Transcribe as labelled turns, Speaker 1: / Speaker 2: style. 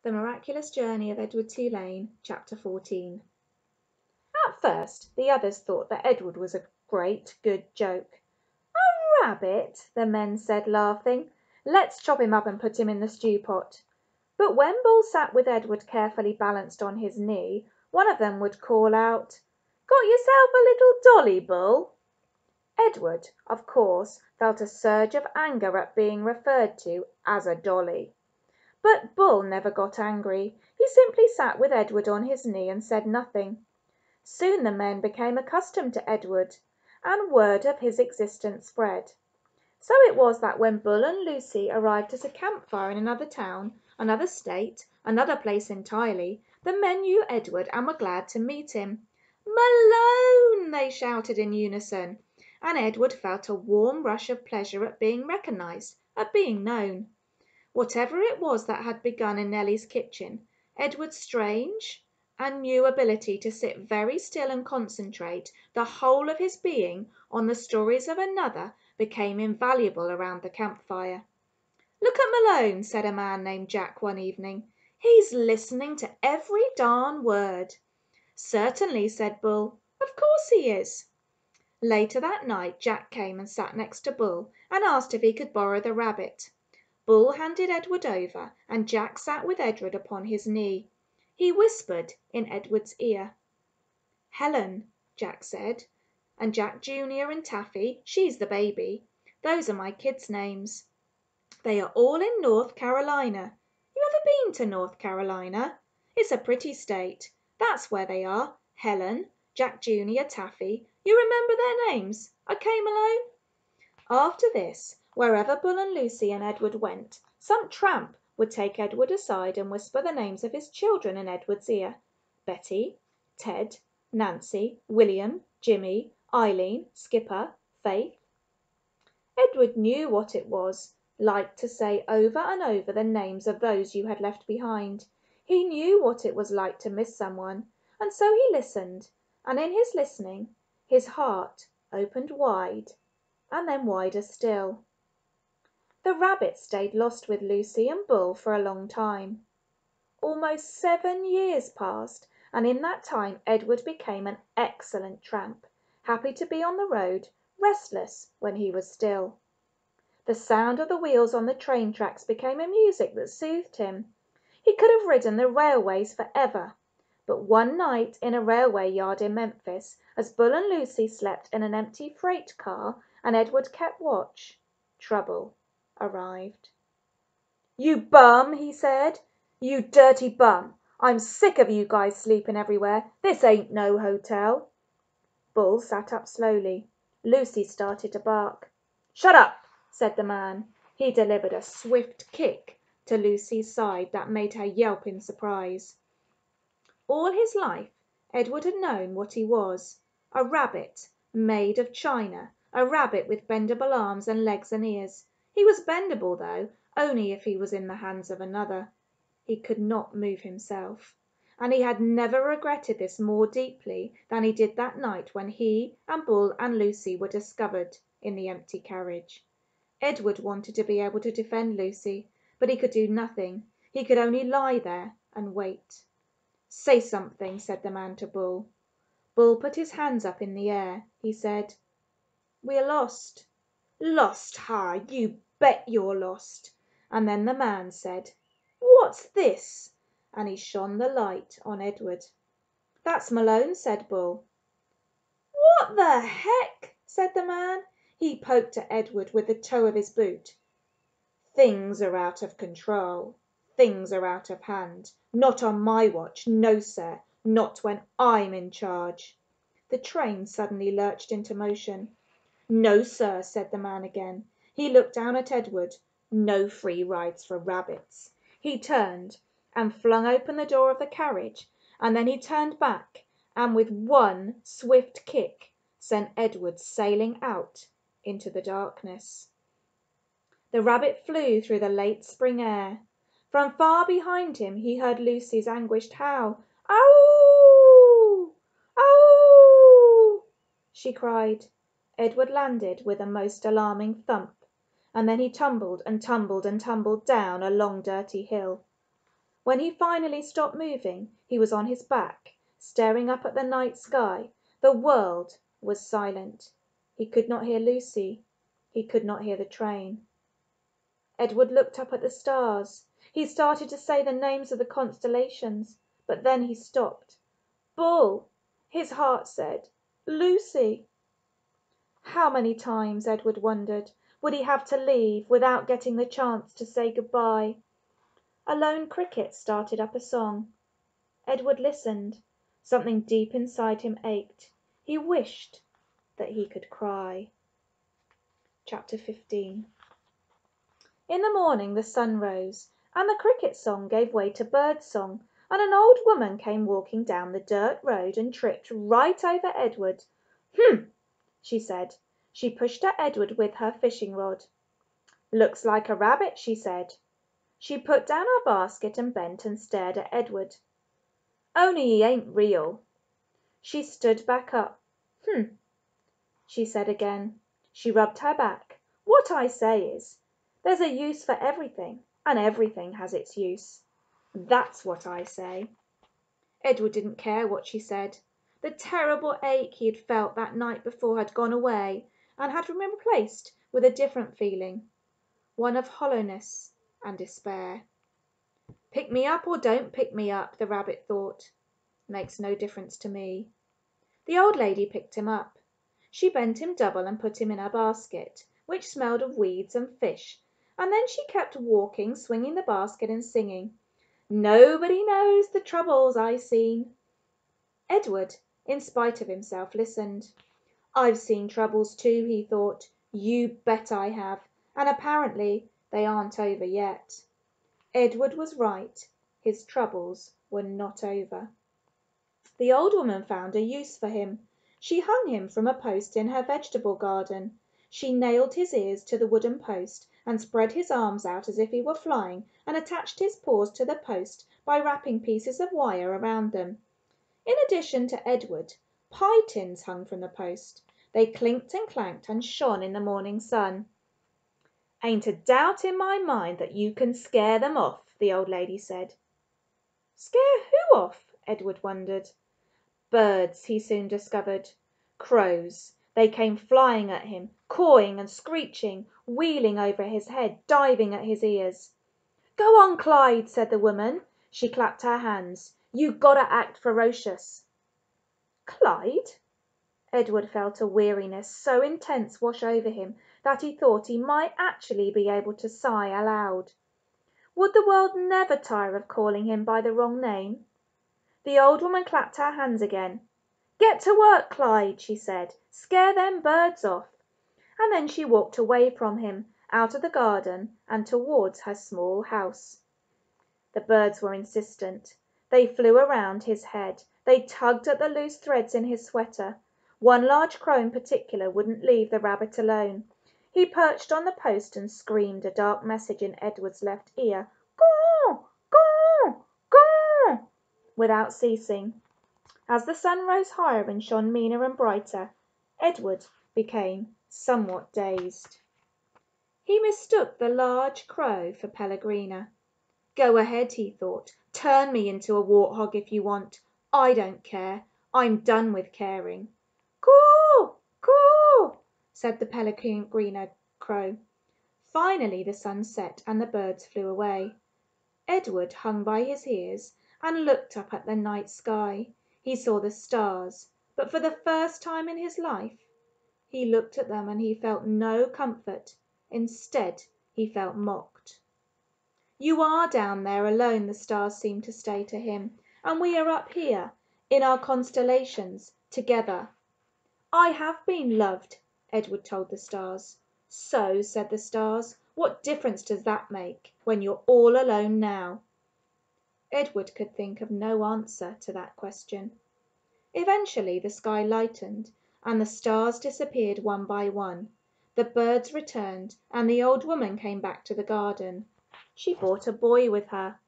Speaker 1: The Miraculous Journey of Edward Tulane, Chapter 14. At first the others thought that Edward was a great good joke. "A rabbit!" the men said, laughing. "Let's chop him up and put him in the stew pot." But when Bull sat with Edward carefully balanced on his knee, one of them would call out, "Got yourself a little dolly, Bull?" Edward, of course, felt a surge of anger at being referred to as a dolly. But Bull never got angry. He simply sat with Edward on his knee and said nothing. Soon the men became accustomed to Edward, and word of his existence spread. So it was that when Bull and Lucy arrived at a campfire in another town, another state, another place entirely, the men knew Edward and were glad to meet him. "Malone!" they shouted in unison, and Edward felt a warm rush of pleasure at being recognised, at being known. Whatever it was that had begun in Nellie's kitchen, Edward's strange and new ability to sit very still and concentrate the whole of his being on the stories of another became invaluable around the campfire. "Look at Malone," said a man named Jack one evening. "He's listening to every darn word." "Certainly," said Bull. "Of course he is." Later that night Jack came and sat next to Bull and asked if he could borrow the rabbit. Bull handed Edward over, and Jack sat with Edward upon his knee. He whispered in Edward's ear. "Helen," Jack said, "and Jack Junior and Taffy, she's the baby. Those are my kids' names. They are all in North Carolina. You ever been to North Carolina? It's a pretty state. That's where they are. Helen, Jack Junior, Taffy. You remember their names? Okay, Malone?" After this, wherever Bull and Lucy and Edward went, some tramp would take Edward aside and whisper the names of his children in Edward's ear. Betty, Ted, Nancy, William, Jimmy, Eileen, Skipper, Faith. Edward knew what it was like to say over and over the names of those you had left behind. He knew what it was like to miss someone, and so he listened, and in his listening his heart opened wide, and then wider still. The rabbit stayed lost with Lucy and Bull for a long time. Almost 7 years passed, and in that time Edward became an excellent tramp, happy to be on the road, restless when he was still. The sound of the wheels on the train tracks became a music that soothed him. He could have ridden the railways for ever. But one night in a railway yard in Memphis, as Bull and Lucy slept in an empty freight car and Edward kept watch, trouble arrived. "You bum," he said. "You dirty bum. I'm sick of you guys sleeping everywhere. This ain't no hotel." Bull sat up slowly. Lucy started to bark. "Shut up," said the man. He delivered a swift kick to Lucy's side that made her yelp in surprise. All his life Edward had known what he was, a rabbit made of china, a rabbit with bendable arms and legs and ears. He was bendable, though, only if he was in the hands of another. He could not move himself, and he had never regretted this more deeply than he did that night when he and Bull and Lucy were discovered in the empty carriage. Edward wanted to be able to defend Lucy, but he could do nothing. He could only lie there and wait. "Say something," said the man to Bull. Bull put his hands up in the air. He said, "We're lost." "Lost, ha! You bet you're lost." And then the man said, "What's this?" and he shone the light on Edward. "That's Malone," said Bull. "What the heck?" said the man. He poked at Edward with the toe of his boot. "Things are out of control. Things are out of hand. Not on my watch. No, sir. Not when I'm in charge." The train suddenly lurched into motion. "No, sir," said the man again. He looked down at Edward. "No free rides for rabbits." He turned and flung open the door of the carriage, and then he turned back and with one swift kick sent Edward sailing out into the darkness. The rabbit flew through the late spring air. From far behind him he heard Lucy's anguished howl. "Ow! Ow!" she cried. Edward landed with a most alarming thump, and then he tumbled and tumbled and tumbled down a long dirty hill. When he finally stopped moving, he was on his back, staring up at the night sky. The world was silent. He could not hear Lucy. He could not hear the train. Edward looked up at the stars. He started to say the names of the constellations, but then he stopped. Bull, his heart said. Lucy. How many times, Edward wondered, would he have to leave without getting the chance to say goodbye? A lone cricket started up a song. Edward listened. Something deep inside him ached. He wished that he could cry. Chapter 15. In the morning the sun rose, and the cricket song gave way to bird song, and an old woman came walking down the dirt road and tripped right over Edward. She said. She pushed at Edward with her fishing rod. Looks like a rabbit, she said. She put down her basket and bent and stared at Edward. Only he ain't real. She stood back up. She said again. She rubbed her back. What I say is, there's a use for everything, and everything has its use. That's what I say. Edward didn't care what she said. The terrible ache he had felt that night before had gone away and had been replaced with a different feeling, one of hollowness and despair. Pick me up or don't pick me up, the rabbit thought. Makes no difference to me. The old lady picked him up. She bent him double and put him in her basket, which smelled of weeds and fish, and then she kept walking, swinging the basket and singing, Nobody knows the troubles I seen. Edward, in spite of himself, listened. I've seen troubles too, he thought. You bet I have, and apparently they aren't over yet. Edward was right. His troubles were not over. The old woman found a use for him. She hung him from a post in her vegetable garden. She nailed his ears to the wooden post and spread his arms out as if he were flying and attached his paws to the post by wrapping pieces of wire around them. In addition to Edward, pie tins hung from the post. They clinked and clanked and shone in the morning sun. Ain't a doubt in my mind that you can scare them off, the old lady said. Scare who off? Edward wondered. Birds, he soon discovered. Crows. They came flying at him, cawing and screeching, wheeling over his head, diving at his ears. Go on, Clyde, said the woman. She clapped her hands. You gotta act ferocious. Clyde? Edward felt a weariness so intense wash over him that he thought he might actually be able to sigh aloud. Would the world never tire of calling him by the wrong name? The old woman clapped her hands again. Get to work, Clyde, she said. Scare them birds off. And then she walked away from him, out of the garden and towards her small house. The birds were insistent. They flew around his head. They tugged at the loose threads in his sweater. One large crow in particular wouldn't leave the rabbit alone. He perched on the post and screamed a dark message in Edward's left ear. Caw, caw, caw, without ceasing. As the sun rose higher and shone meaner and brighter, Edward became somewhat dazed. He mistook the large crow for Pellegrina. Go ahead, he thought. Turn me into a warthog if you want. I don't care. I'm done with caring. Caw, caw, said the Pellegrina crow. Finally the sun set and the birds flew away. Edward hung by his ears and looked up at the night sky. He saw the stars, but for the first time in his life, he looked at them and he felt no comfort. Instead, he felt mocked. You are down there alone, the stars seemed to say to him, and we are up here, in our constellations, together. I have been loved, Edward told the stars. So, said the stars, what difference does that make, when you're all alone now? Edward could think of no answer to that question. Eventually the sky lightened, and the stars disappeared one by one. The birds returned, and the old woman came back to the garden. She brought a boy with her.